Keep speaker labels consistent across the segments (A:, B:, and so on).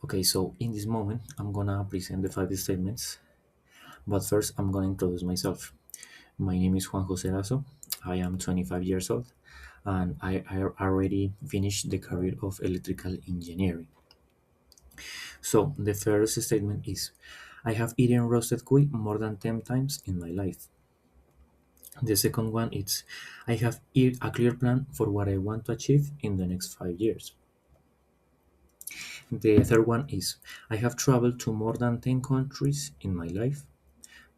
A: Okay, so in this moment, I'm gonna present the five statements, but first, I'm gonna introduce myself. My name is Juan Jose Lazo. I am 25 years old, and I already finished the career of electrical engineering. So, the first statement is I have eaten roasted cuy more than 10 times in my life. The second one is I have a clear plan for what I want to achieve in the next 5 years. The third one is I have traveled to more than 10 countries in my life.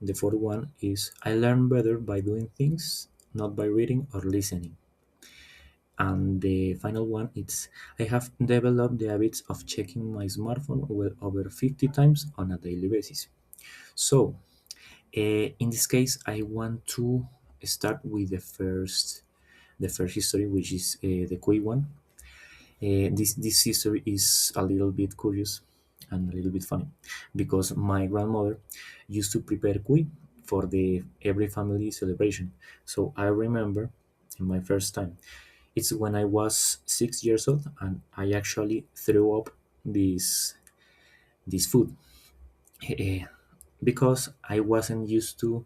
A: The fourth one is I learn better by doing things, not by reading or listening. And the final one is I have developed the habits of checking my smartphone well over 50 times on a daily basis. So, in this case, I want to start with the first history, which is the quick one. This history is a little bit curious and a little bit funny because my grandmother used to prepare cuy for the every family celebration. So I remember in my first time. It's when I was 6 years old and I actually threw up this food eh, because I wasn't used to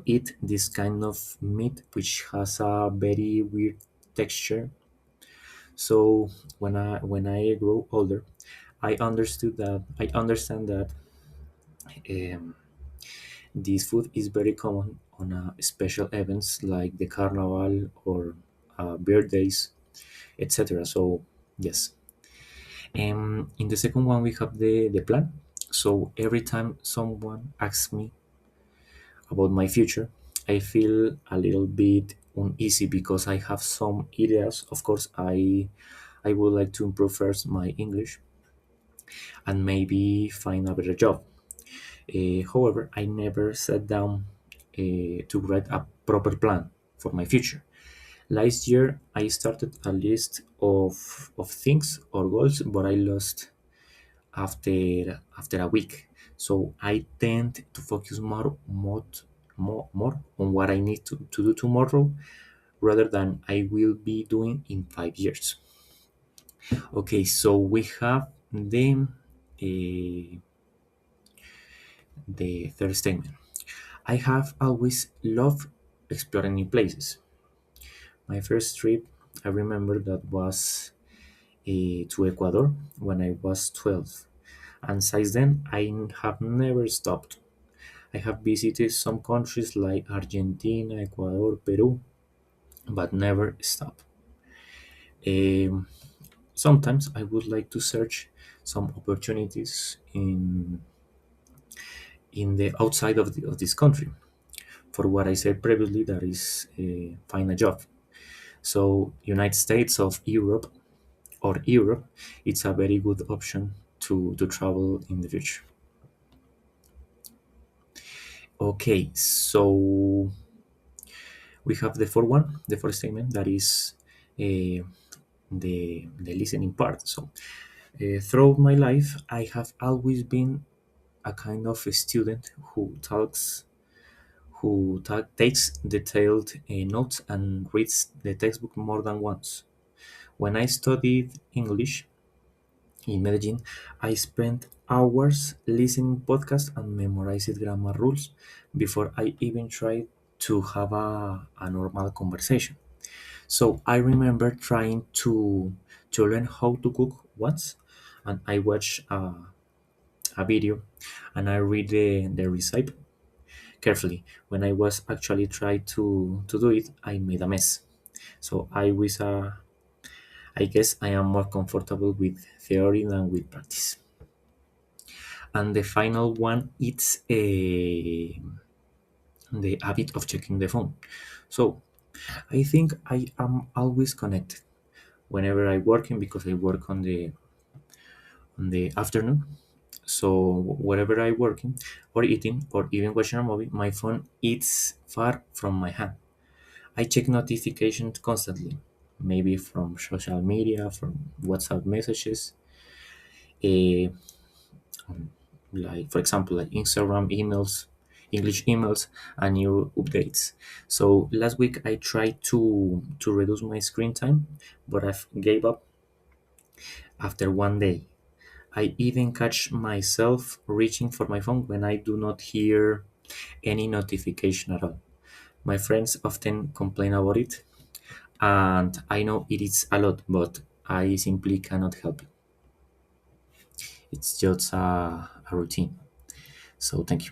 A: eat this kind of meat which has a very weird texture. So when I grew older, I understand that um, this food is very common on special events like the carnival or birthdays, etc. So yes. In the second one, we have the plan. So every time someone asks me about my future, I feel a little bit uneasy because I have some ideas. Of course, I would like to improve first my English and maybe find a better job. However, I never sat down to write a proper plan for my future. Last year, I started a list of things or goals, but I lost after a week. So I tend to focus more on what I need to do tomorrow rather than I will be doing in 5 years. Okay, so we have the third statement. I have always loved exploring new places. My first trip, I remember that was to Ecuador when I was 12, and since then I have never stopped. I have visited some countries like Argentina, Ecuador, Peru, but never stop. Um, Sometimes I would like to search some opportunities in the outside of this country. For what I said previously, that is find a job. So United States of Europe or Europe, it's a very good option to travel in the future. Okay, so we have the fourth statement that is uh, the listening part. So throughout my life, I have always been a kind of a student who takes detailed notes and reads the textbook more than once. When I studied English in Medellin, I spent hours listening podcasts and memorized grammar rules before I even tried to have a normal conversation. So I remember trying to learn how to cook once, and I watched a video and I read the recipe carefully. When I was actually trying to do it, I made a mess. So I guess I am more comfortable with theory than with practice. And the final one is the habit of checking the phone. So I think I am always connected whenever I working because I work on the afternoon. So wherever I working or eating or even watching a movie, my phone is far from my hand. I check notifications constantly, maybe from social media, from WhatsApp messages, eh, like for example, like Instagram emails, English emails, and new updates. So last week I tried to reduce my screen time, but I gave up after one day. I even catch myself reaching for my phone when I do not hear any notification at all. My friends often complain about it, and I know it is a lot, but I simply cannot help it. It's just a routine. So, thank you.